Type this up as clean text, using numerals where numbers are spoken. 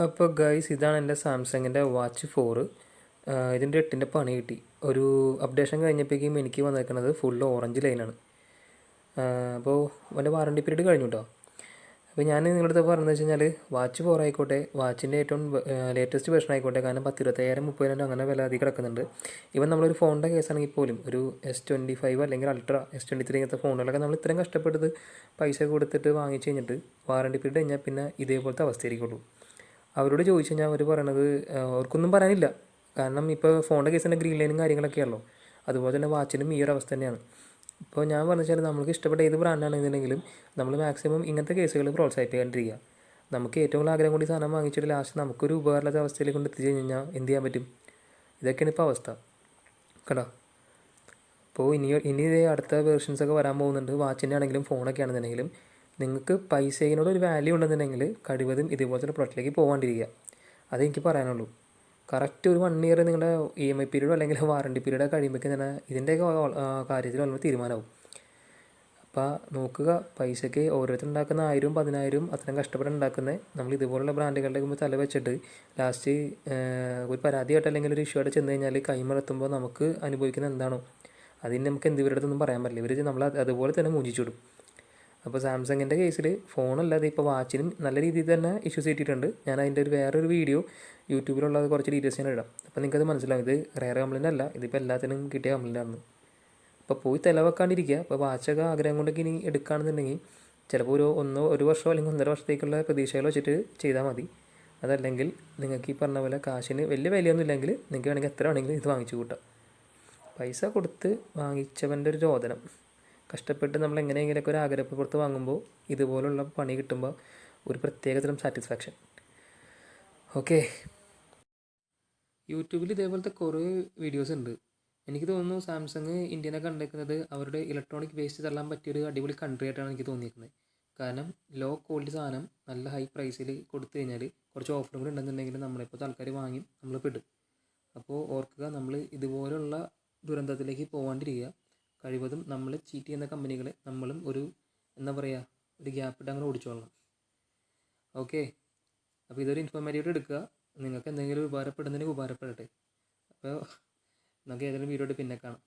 അപ്പോൾ ഗൈസ് ഇതാണ് എൻ്റെ സാംസങ്ങിൻ്റെ വാച്ച് 4. ഇതിൻ്റെ 8ൻ്റെ പണി കിട്ടി. ഒരു അപ്ഡേഷൻ കഴിഞ്ഞപ്പോഴേക്കും എനിക്ക് വന്നിരിക്കുന്നത് ഫുൾ ഓറഞ്ച് ലൈനാണ്. അപ്പോൾ എൻ്റെ വാറണ്ടി പീരീഡ് കഴിഞ്ഞു കേട്ടോ. അപ്പോൾ ഞാൻ നിങ്ങളുടെ പറഞ്ഞതെന്ന് വെച്ച് കഴിഞ്ഞാൽ വാച്ച് 4 ആയിക്കോട്ടെ, വാച്ചിൻ്റെ ഏറ്റവും ലേറ്റസ്റ്റ് വെർഷൻ ആയിക്കോട്ടെ, കാരണം 25,000-30,000 അങ്ങനെ വില അധികം കിടക്കുന്നുണ്ട്. ഇവൻ നമ്മളൊരു ഫോണിൻ്റെ കേസാണെങ്കിൽ പോലും ഒരു S25 അല്ലെങ്കിൽ അൾട്ര S23 ഇങ്ങനത്തെ ഫോണുകളൊക്കെ നമ്മൾ ഇത്രയും കഷ്ടപ്പെട്ടത് പൈസ കൊടുത്തിട്ട് വാങ്ങിച്ച് കഴിഞ്ഞിട്ട് വാറണ്ടി പീരീഡ് കഴിഞ്ഞാൽ പിന്നെ ഇതേപോലത്തെ അവസ്ഥയായിരിക്കുള്ളൂ. അവരോട് ചോദിച്ചു കഴിഞ്ഞാൽ അവർ പറയണത് അവർക്കൊന്നും പറയാനില്ല. കാരണം ഇപ്പോൾ ഫോണിൻ്റെ കേസിൻ്റെ ഗ്രീൻ ലൈനും കാര്യങ്ങളൊക്കെയാണല്ലോ. അതുപോലെ തന്നെ വാച്ചിനും ഈ ഒരു അവസ്ഥ തന്നെയാണ്. ഇപ്പോൾ ഞാൻ പറഞ്ഞു വെച്ചാൽ നമുക്ക് ഇഷ്ടപ്പെട്ട ഏത് ബ്രാൻഡാണെന്നുണ്ടെങ്കിലും നമ്മൾ മാക്സിമം ഇങ്ങനത്തെ കേസുകൾ പ്രോത്സാഹിപ്പിക്കാണ്ടിരിക്കുക. നമുക്ക് ഏറ്റവും കൂടുതൽ ആഗ്രഹം കൊണ്ട് സാധനം വാങ്ങിച്ചിട്ട് ലാസ്റ്റ് നമുക്കൊരു ഉപകാരമില്ലാത്ത അവസ്ഥയിലേക്ക് കൊണ്ട് എത്തിച്ചു കഴിഞ്ഞാൽ എന്ത് ചെയ്യാൻ പറ്റും? ഇതൊക്കെയാണ് ഇപ്പോൾ അവസ്ഥ കേട്ടോ. അപ്പോൾ ഇനി ഇതേ അടുത്ത വേർഷൻസൊക്കെ വരാൻ പോകുന്നുണ്ട്. വാച്ചിൻ്റെ ആണെങ്കിലും ഫോണൊക്കെ ആണെന്നുണ്ടെങ്കിലും നിങ്ങൾക്ക് പൈസയിനോട് ഒരു വാല്യൂ ഉണ്ടെന്നുണ്ടെങ്കിൽ കഴിവതും ഇതേപോലത്തെ പ്രൊഡക്റ്റിലേക്ക് പോകാണ്ടിരിക്കുക. അതെനിക്ക് പറയാനുള്ളൂ. കറക്റ്റ് ഒരു 1 ഇയർ നിങ്ങളുടെ EMI പീരീഡോ അല്ലെങ്കിൽ വാറണ്ടി പീരീഡോ കഴിയുമ്പോഴേക്കും തന്നെ ഇതിൻ്റെയൊക്കെ കാര്യത്തിൽ വളരെ തീരുമാനമാവും. അപ്പോൾ നോക്കുക, പൈസയ്ക്ക് ഓരോരുത്തർ ഉണ്ടാക്കുന്ന 1000, 10,000 അത്രയും കഷ്ടപ്പെട്ട് ഉണ്ടാക്കുന്നത് നമ്മൾ ഇതുപോലുള്ള ബ്രാൻഡുകളുടെ തല വെച്ചിട്ട് ലാസ്റ്റ് ഒരു പരാതിയായിട്ട് അല്ലെങ്കിൽ ഒരു ഇഷ്യൂ ആയിട്ട് ചെന്ന് കഴിഞ്ഞാൽ കൈമറത്തുമ്പോൾ നമുക്ക് അനുഭവിക്കുന്നത് എന്താണോ അതിന് നമുക്ക് ഇവരുടെ അടുത്തൊന്നും പറയാൻ പറ്റില്ല. ഇവർ നമ്മൾ അതുപോലെ തന്നെ മൂഞ്ചിച്ചിടും. അപ്പോൾ സാംസങ്ങിൻ്റെ കേസിൽ ഫോണല്ലാതെ ഇപ്പോൾ വാച്ചിനും നല്ല രീതിയിൽ തന്നെ ഇഷ്യൂസ് കിട്ടിയിട്ടുണ്ട്. ഞാൻ അതിൻ്റെ വേറൊരു വീഡിയോ യൂട്യൂബിലുള്ള കുറച്ച് ഡീറ്റെയിൽസ് ഞാൻ ഇടാം. അപ്പോൾ നിങ്ങൾക്കത് മനസ്സിലാവും. ഇത് റെയർ കംപ്ലൈൻ്റ് അല്ല, ഇതിപ്പോൾ എല്ലാത്തിനും കിട്ടിയ കംപ്ലൈൻ്റ് ആണ്. അപ്പോൾ പോയി ചിലവാക്കാണ്ടിരിക്കുക. അപ്പോൾ വാച്ചൊക്കെ ആഗ്രഹം കൊണ്ടൊക്കെ ഇനി എടുക്കുകയാണെന്നുണ്ടെങ്കിൽ ചിലപ്പോൾ ഒരു വർഷമോ അല്ലെങ്കിൽ 1.5 വർഷത്തേക്കുള്ള പ്രതീക്ഷകൾ വെച്ചിട്ട് ചെയ്താൽ മതി. അതല്ലെങ്കിൽ നിങ്ങൾക്ക് ഈ പറഞ്ഞ പോലെ കാശിന് വലിയ വിലയൊന്നും ഇല്ലെങ്കിൽ നിങ്ങൾക്ക് വേണമെങ്കിൽ എത്ര വേണമെങ്കിലും ഇത് വാങ്ങിച്ചു കൂട്ടാം. പൈസ കൊടുത്ത് വാങ്ങിച്ചവൻ്റെ ഒരു ചോദനം. കഷ്ടപ്പെട്ട് നമ്മൾ എങ്ങനെയെങ്കിലുമൊക്കെ ഒരു ആഗ്രഹപ്പുറത്ത് വാങ്ങുമ്പോൾ ഇതുപോലുള്ള പണി കിട്ടുമ്പോൾ ഒരു പ്രത്യേകതരം സാറ്റിസ്ഫാക്ഷൻ. ഓക്കെ, യൂട്യൂബിൽ ഇതേപോലത്തെ കുറേ വീഡിയോസ് ഉണ്ട്. എനിക്ക് തോന്നുന്നു സാംസങ് ഇന്ത്യനെ കണ്ടേക്കുന്നത് അവരുടെ ഇലക്ട്രോണിക് വേസ്റ്റ് തള്ളാൻ പറ്റിയൊരു അടിപൊളി കൺട്രി ആയിട്ടാണ് എനിക്ക് തോന്നിയിരിക്കുന്നത്. കാരണം ലോ ക്വാളിറ്റി സാധനം നല്ല ഹൈ പ്രൈസിൽ കൊടുത്തു കഴിഞ്ഞാൽ കുറച്ച് ഓഫറും കൂടി ഉണ്ടെന്നുണ്ടെങ്കിൽ നമ്മളിപ്പോൾ ആൾക്കാർ വാങ്ങി നമ്മൾ പെടും. അപ്പോൾ ഓർക്കുക, നമ്മൾ ഇതുപോലുള്ള ദുരന്തത്തിലേക്ക് പോകാണ്ടിരിക്കുക. കഴിവതും നമ്മൾ ചീറ്റ് ചെയ്യുന്ന കമ്പനികളെ നമ്മളും ഒരു ഗ്യാപ്പ് ഇട്ട് അങ്ങനെ ഓടിച്ചോളണം. ഓക്കെ, അപ്പോൾ ഇതൊരു ഇൻഫോർമേറ്റീവ് എടുക്കുക. നിങ്ങൾക്ക് എന്തെങ്കിലും ഉപകാരപ്പെടുന്നതിന് ഉപകാരപ്പെടട്ടെ. അപ്പോൾ നമുക്ക് ഏതെങ്കിലും വീഡിയോ പിന്നെ കാണാം.